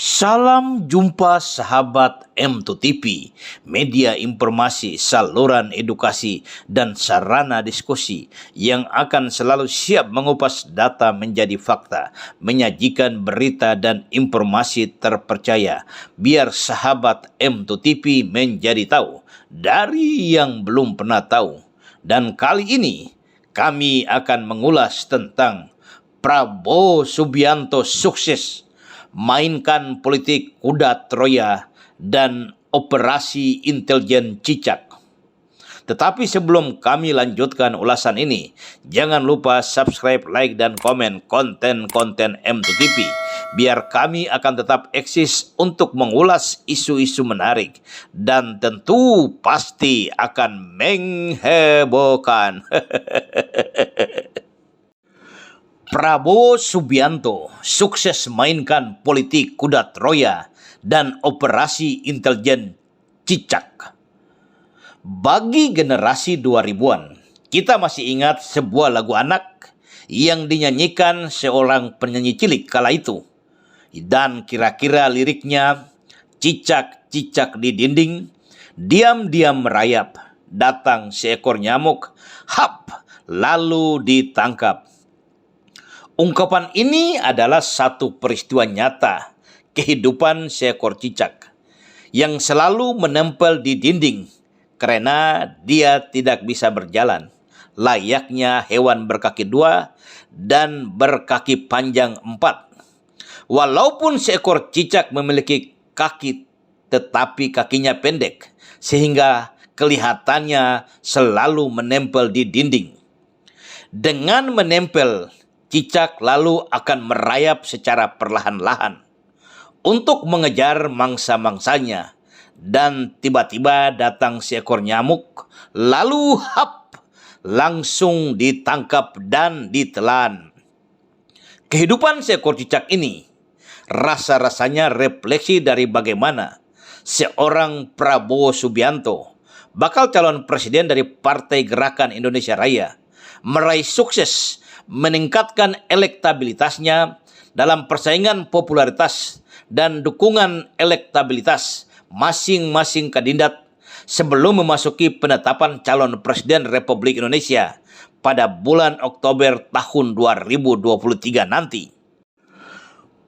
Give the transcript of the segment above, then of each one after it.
Salam jumpa sahabat M2TV, media informasi, saluran edukasi, dan sarana diskusi yang akan selalu siap mengupas data menjadi fakta, menyajikan berita dan informasi terpercaya, biar sahabat M2TV menjadi tahu dari yang belum pernah tahu. Dan kali ini kami akan mengulas tentang Prabowo Subianto sukses mainkan politik kuda Troya dan operasi intelijen cicak. Tetapi sebelum kami lanjutkan ulasan ini, jangan lupa subscribe, like, dan komen konten-konten M2TV, biar kami akan tetap eksis untuk mengulas isu-isu menarik dan tentu pasti akan menghebohkan. Prabowo Subianto sukses mainkan politik kuda Troya dan operasi intelijen cicak. Bagi generasi 2000-an, kita masih ingat sebuah lagu anak yang dinyanyikan seorang penyanyi cilik kala itu. Dan kira-kira liriknya, cicak-cicak di dinding, diam-diam merayap, datang seekor nyamuk, hap, lalu ditangkap. Ungkapan ini adalah satu peristiwa nyata kehidupan seekor cicak yang selalu menempel di dinding karena dia tidak bisa berjalan, layaknya hewan berkaki dua dan berkaki panjang 4. Walaupun seekor cicak memiliki kaki, tetapi kakinya pendek sehingga kelihatannya selalu menempel di dinding. Dengan menempel, cicak lalu akan merayap secara perlahan-lahan untuk mengejar mangsa-mangsanya, dan tiba-tiba datang seekor nyamuk, lalu hap, langsung ditangkap dan ditelan. Kehidupan seekor cicak ini rasa-rasanya refleksi dari bagaimana seorang Prabowo Subianto, bakal calon presiden dari Partai Gerakan Indonesia Raya, meraih sukses meningkatkan elektabilitasnya dalam persaingan popularitas dan dukungan elektabilitas masing-masing kandidat sebelum memasuki penetapan calon presiden Republik Indonesia pada bulan Oktober tahun 2023 nanti.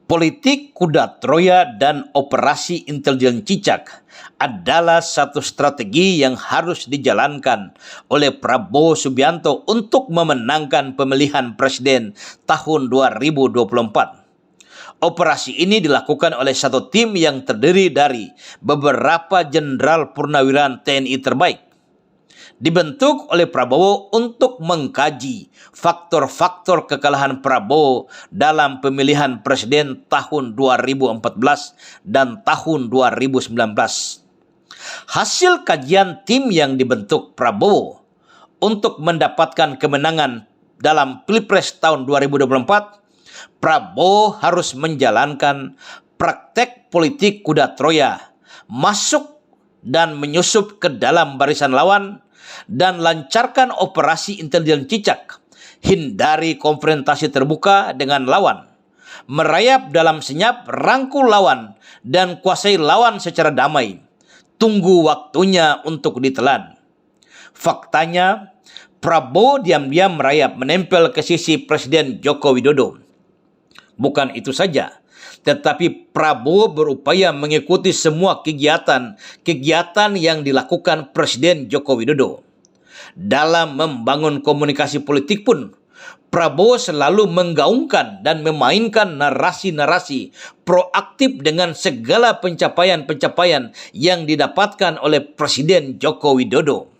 Politik kuda Troya dan operasi intelijen cicak adalah satu strategi yang harus dijalankan oleh Prabowo Subianto untuk memenangkan pemilihan presiden tahun 2024. Operasi ini dilakukan oleh satu tim yang terdiri dari beberapa jenderal purnawirawan TNI terbaik, dibentuk oleh Prabowo untuk mengkaji faktor-faktor kekalahan Prabowo dalam pemilihan presiden tahun 2014 dan tahun 2019. Hasil kajian tim yang dibentuk Prabowo untuk mendapatkan kemenangan dalam Pilpres tahun 2024, Prabowo harus menjalankan praktek politik kuda Troya, masuk dan menyusup ke dalam barisan lawan, dan lancarkan operasi intelijen cicak, hindari konfrontasi terbuka dengan lawan, merayap dalam senyap, rangkul lawan, dan kuasai lawan secara damai. Tunggu waktunya untuk ditelan. Faktanya, Prabowo diam-diam merayap menempel ke sisi Presiden Joko Widodo. Bukan itu saja, tetapi Prabowo berupaya mengikuti semua kegiatan yang dilakukan Presiden Joko Widodo. Dalam membangun komunikasi politik pun, Prabowo selalu menggaungkan dan memainkan narasi-narasi proaktif dengan segala pencapaian-pencapaian yang didapatkan oleh Presiden Joko Widodo.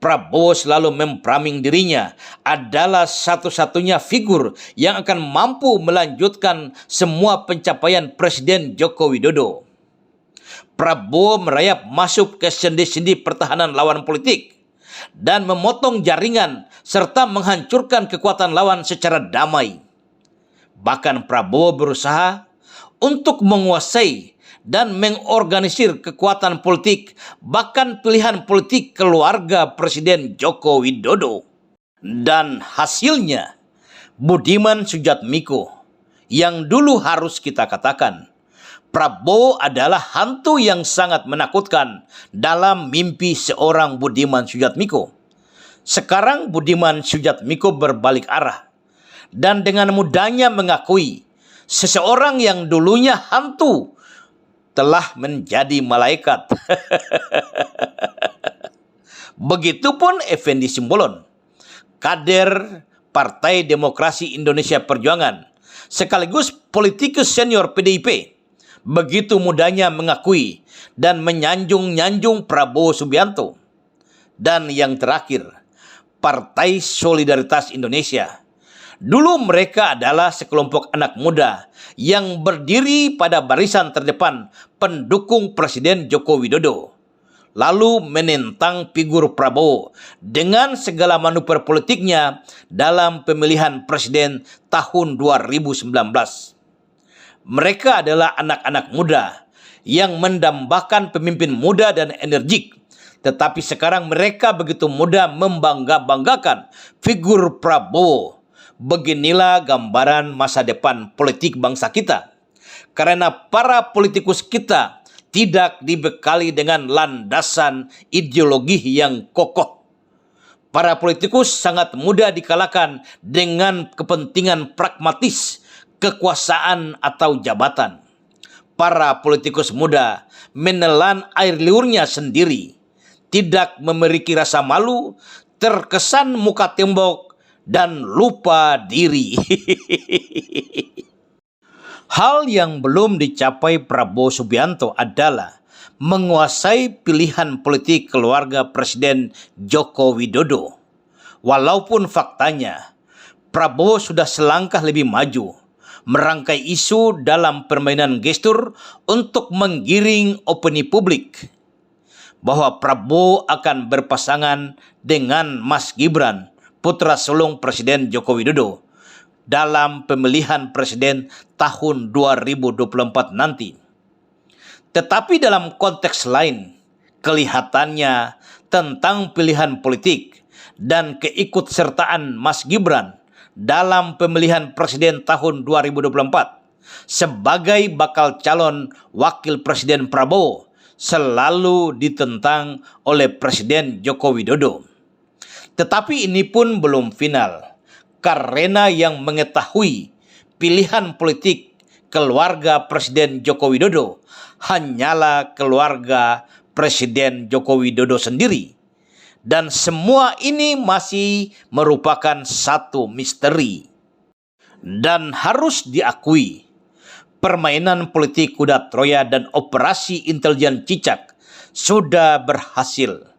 Prabowo selalu mempraming dirinya adalah satu-satunya figur yang akan mampu melanjutkan semua pencapaian Presiden Joko Widodo. Prabowo merayap masuk ke sendi-sendi pertahanan lawan politik dan memotong jaringan serta menghancurkan kekuatan lawan secara damai. Bahkan Prabowo berusaha untuk menguasai dan mengorganisir kekuatan politik, bahkan pilihan politik keluarga Presiden Joko Widodo. Dan hasilnya, Budiman Sujatmiko, yang dulu harus kita katakan Prabowo adalah hantu yang sangat menakutkan dalam mimpi seorang Budiman Sujatmiko. Sekarang Budiman Sujatmiko berbalik arah dan dengan mudahnya mengakui seseorang yang dulunya hantu telah menjadi malaikat. Begitupun Effendi Simbolon, kader Partai Demokrasi Indonesia Perjuangan, sekaligus politikus senior PDIP, begitu mudahnya mengakui dan menyanjung-nyanjung Prabowo Subianto. Dan yang terakhir, Partai Solidaritas Indonesia. Dulu mereka adalah sekelompok anak muda yang berdiri pada barisan terdepan pendukung Presiden Joko Widodo, lalu menentang figur Prabowo dengan segala manuver politiknya dalam pemilihan presiden tahun 2019. Mereka adalah anak-anak muda yang mendambakan pemimpin muda dan energik, tetapi sekarang mereka begitu mudah membangga-banggakan figur Prabowo. Beginilah gambaran masa depan politik bangsa kita. Karena para politikus kita tidak dibekali dengan landasan ideologi yang kokoh. Para politikus sangat mudah dikalahkan dengan kepentingan pragmatis, kekuasaan atau jabatan. Para politikus muda menelan air liurnya sendiri, tidak memiliki rasa malu, terkesan muka tembok, dan lupa diri. Hal yang belum dicapai Prabowo Subianto adalah menguasai pilihan politik keluarga Presiden Joko Widodo. Walaupun faktanya Prabowo sudah selangkah lebih maju, merangkai isu dalam permainan gestur untuk menggiring opini publik bahwa Prabowo akan berpasangan dengan Mas Gibran, putra sulung Presiden Joko Widodo, dalam pemilihan presiden tahun 2024 nanti. Tetapi dalam konteks lain, kelihatannya tentang pilihan politik dan keikutsertaan Mas Gibran dalam pemilihan presiden tahun 2024 sebagai bakal calon wakil presiden Prabowo selalu ditentang oleh Presiden Joko Widodo. Tetapi ini pun belum final, karena yang mengetahui pilihan politik keluarga Presiden Joko Widodo hanyalah keluarga Presiden Joko Widodo sendiri. Dan semua ini masih merupakan satu misteri. Dan harus diakui, permainan politik kuda Troya dan operasi intelijen cicak sudah berhasil.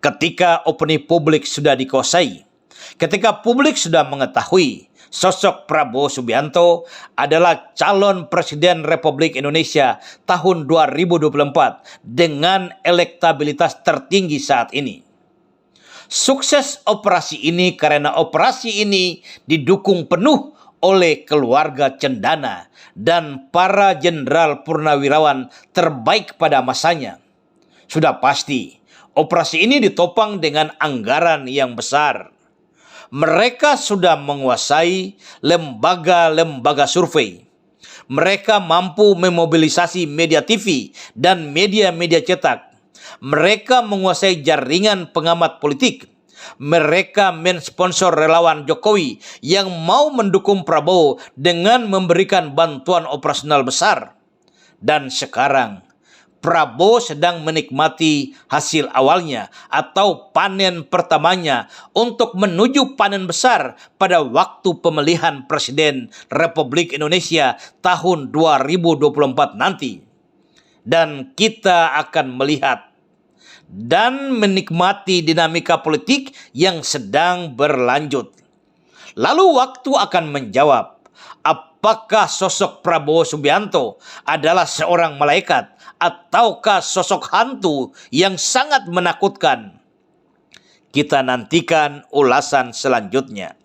Ketika opini publik sudah dikuasai, ketika publik sudah mengetahui sosok Prabowo Subianto adalah calon Presiden Republik Indonesia tahun 2024 dengan elektabilitas tertinggi saat ini. Sukses operasi ini karena operasi ini didukung penuh oleh keluarga cendana dan para jenderal purnawirawan terbaik pada masanya. Sudah pasti, operasi ini ditopang dengan anggaran yang besar. Mereka sudah menguasai lembaga-lembaga survei. Mereka mampu memobilisasi media TV dan media-media cetak. Mereka menguasai jaringan pengamat politik. Mereka mensponsor relawan Jokowi yang mau mendukung Prabowo dengan memberikan bantuan operasional besar. Dan sekarang, Prabowo sedang menikmati hasil awalnya atau panen pertamanya untuk menuju panen besar pada waktu pemilihan Presiden Republik Indonesia tahun 2024 nanti. Dan kita akan melihat dan menikmati dinamika politik yang sedang berlanjut. Lalu waktu akan menjawab, apakah sosok Prabowo Subianto adalah seorang malaikat ataukah sosok hantu yang sangat menakutkan? Kita nantikan ulasan selanjutnya.